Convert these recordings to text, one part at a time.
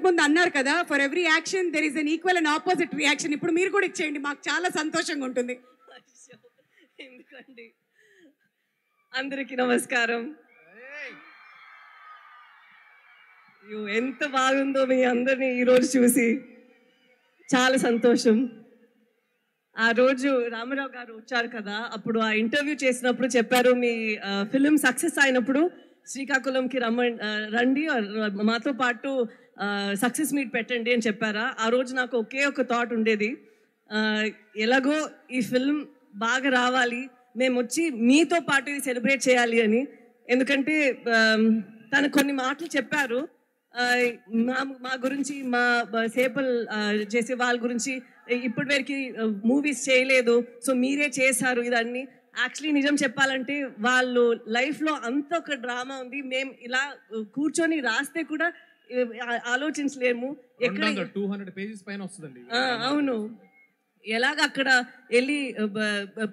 ముందు అన్నారు కదా, for every action there is an equal and opposite reaction. ఇప్పుడు మీరు కూడా ఇచ్చేయండి, మాకు చాలా సంతోషంగా ఉంటుంది. ఎందుకండి. అందరికీ నమస్కారం. ఎంత బాగుందో మీ అందరినీ ఈరోజు చూసి, చాలా సంతోషం. ఆ రోజు రామారావు గారు వచ్చారు కదా, అప్పుడు ఆ ఇంటర్వ్యూ చేసినప్పుడు చెప్పారు, మీ ఫిలిం సక్సెస్ అయినప్పుడు శ్రీకాకుళంకి రండి, మాతో పాటు సక్సెస్ మీట్ పెట్టండి అని చెప్పారా. ఆ రోజు నాకు ఒకే ఒక థాట్ ఉండేది, ఎలాగో ఈ ఫిల్మ్ బాగా రావాలి, మేము వచ్చి మీతో పాటు ఇది సెలబ్రేట్ చేయాలి అని. ఎందుకంటే తను కొన్ని మాటలు చెప్పారు మా గురించి, మా సేపల్ చేసే వాళ్ళ గురించి, ఇప్పటి వరకు మూవీస్ చేయలేదు, సో మీరే చేశారు ఇదన్నీ. యాక్చువల్లీ నిజం చెప్పాలంటే వాళ్ళు లైఫ్లో అంత ఒక డ్రామా ఉంది, మేము ఇలా కూర్చొని రాస్తే కూడా ఆలోచించలేము. ఎక్కడ 200 పేజెస్ పైన వస్తుందండి. అవును, ఎలాగ అక్కడ వెళ్ళి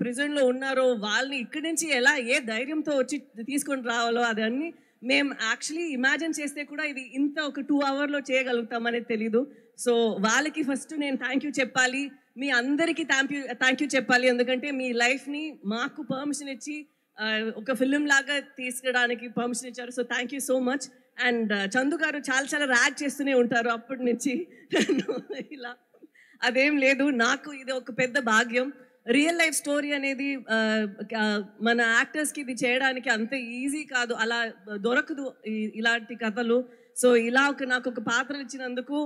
ప్రిజన్లో ఉన్నారో వాళ్ళని ఇక్కడి నుంచి ఎలా ఏ ధైర్యంతో వచ్చి తీసుకొని రావాలో అదన్నీ మేము యాక్చువల్లీ ఇమాజిన్ చేస్తే కూడా ఇది ఇంత ఒక 2 అవర్లో చేయగలుగుతామనేది తెలీదు. సో వాళ్ళకి ఫస్ట్ నేను థ్యాంక్ యూ చెప్పాలి, మీ అందరికీ థ్యాంక్ యూ చెప్పాలి. ఎందుకంటే మీ లైఫ్ని మాకు పర్మిషన్ ఇచ్చి ఒక ఫిలిం లాగా తీసుకురావడానికి పర్మిషన్ ఇచ్చారు. So thank you so much. And Chandu గారు చాలా ర్యాక్ చేస్తూనే ఉంటారు అప్పటి నుంచి. ఇలా అదేం లేదు, నాకు ఇది ఒక పెద్ద భాగ్యం. రియల్ లైఫ్ స్టోరీ అనేది మన యాక్టర్స్కి ఇది చేయడానికి అంత ఈజీ కాదు, అలా దొరకదు ఇలాంటి కథలు. సో ఇలా నాకు ఒక పాత్రలు ఇచ్చినందుకు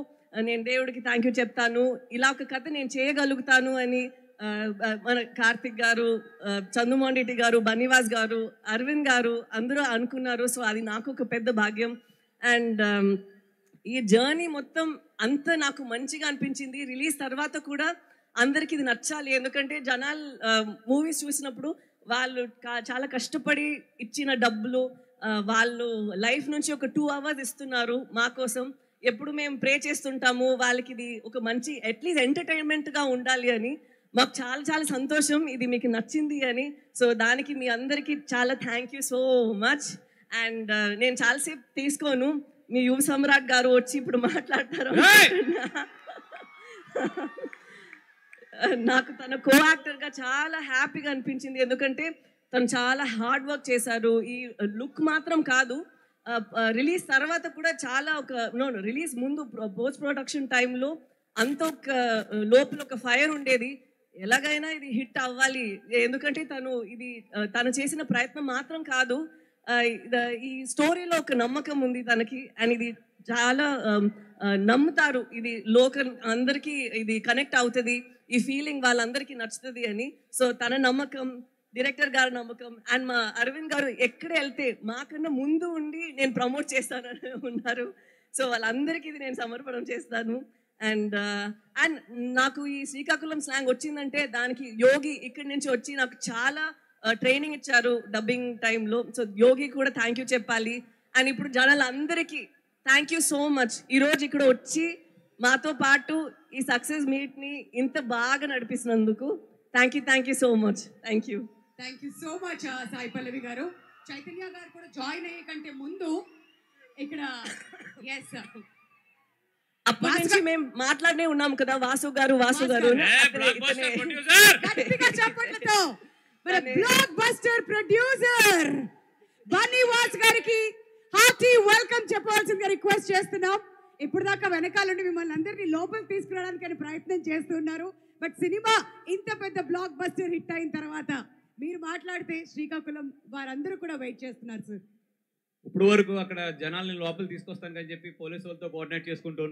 నేను దేవుడికి థ్యాంక్ యూ చెప్తాను. ఇలా ఒక కథ నేను చేయగలుగుతాను అని మన కార్తిక్ గారు, చందుమోహన్ రెడ్డి గారు, బన్నీవాస్ గారు, అరవింద్ గారు అందరూ అనుకున్నారు. సో అది నాకు ఒక పెద్ద భాగ్యం. అండ్ ఈ జర్నీ మొత్తం అంత నాకు మంచిగా అనిపించింది. రిలీజ్ తర్వాత కూడా అందరికి ఇది నచ్చాలి, ఎందుకంటే జనాలు మూవీస్ చూసినప్పుడు వాళ్ళు చాలా కష్టపడి ఇచ్చిన డబ్బులు వాళ్ళు లైఫ్ నుంచి ఒక 2 అవర్స్ ఇస్తున్నారు మా కోసం. ఎప్పుడు మేము ప్రే చేస్తుంటాము వాళ్ళకి ఇది ఒక మంచి అట్లీస్ట్ ఎంటర్టైన్మెంట్గా ఉండాలి అని. మాకు చాలా సంతోషం ఇది మీకు నచ్చింది అని. సో దానికి మీ అందరికీ చాలా thank you so much. And నేను చాలాసేపు తీసుకోను, మీ యువ సమ్రాట్ గారు వచ్చి ఇప్పుడు మాట్లాడతారు. నాకు తన కో యాక్టర్గా చాలా హ్యాపీగా అనిపించింది, ఎందుకంటే తను చాలా హార్డ్ వర్క్ చేశారు. ఈ లుక్ మాత్రం కాదు, రిలీజ్ తర్వాత కూడా చాలా రిలీజ్ ముందు పోస్ట్ ప్రొడక్షన్ టైంలో అంత ఒక లోపల ఒక ఫైర్ ఉండేది, ఎలాగైనా ఇది హిట్ అవ్వాలి. ఎందుకంటే తను చేసిన ప్రయత్నం మాత్రం కాదు, ఈ స్టోరీలో ఒక నమ్మకం ఉంది తనకి. అండ్ ఇది చాలా నమ్ముతారు, ఇది లోకల్ అందరికీ ఇది కనెక్ట్ అవుతుంది, ఈ ఫీలింగ్ వాళ్ళందరికీ నచ్చుతుంది అని. సో తన నమ్మకం, డైరెక్టర్ గారి నమ్మకం, అండ్ మా అరవింద్ గారు ఎక్కడ వెళ్తే మాకన్నా ముందు ఉండి నేను ప్రమోట్ చేస్తానని ఉన్నారు. సో వాళ్ళందరికీ ఇది నేను సమర్పణం చేస్తాను. అండ్ నాకు ఈ శ్రీకాకుళం స్లాంగ్ వచ్చిందంటే దానికి యోగి ఇక్కడి నుంచి వచ్చి నాకు చాలా ట్రైనింగ్ ఇచ్చారు డబ్బింగ్ టైంలో. సో యోగి కూడా థ్యాంక్ యూ చెప్పాలి. అండ్ ఇప్పుడు జనాలందరికీ థ్యాంక్ యూ సో మచ్, ఈరోజు ఇక్కడ వచ్చి మాతో పాటు ఈ సక్సెస్ మీట్ని ఇంత బాగా నడిపిస్తున్నందుకు thank you so much. Thank you so much Sai Pallavi గారు. చైతన్య గారు కూడా జాయిన్ అయ్యే కంటే ముందు ఇక్కడ అప్పటి నుంచి మేము మాట్లాడనే ఉన్నాం కదా, వాసు గారు బ్లాక్ బస్టర్ ప్రొడ్యూసర్ బన్నీవాస్ గారికి హార్టీ వెల్కమ్ చెప్పవలసిందిగా రిక్వెస్ట్ చేస్తున్నాం. ఇప్పుడు దాకా వెనకాలండి మిమ్మల్ని అందరినీ లోపలికి తీసుకురావడానికి ప్రయత్నం చేస్తున్నారు. బట్ సినిమా ఇంత పెద్ద బ్లాక్ బస్టర్ హిట్ అయిన తర్వాత మీరు మాట్లాడితే శ్రీకాకుళం వారందరూ కూడా వెయిట్ చేస్తున్నారు సార్. ఇప్పుడు వరకు అక్కడ జనాల్ని లోపలికి తీసుకొస్తాను అని చెప్పి పోలీసు వాళ్ళతో కోఆర్డినేట్ చేసుకుంటూ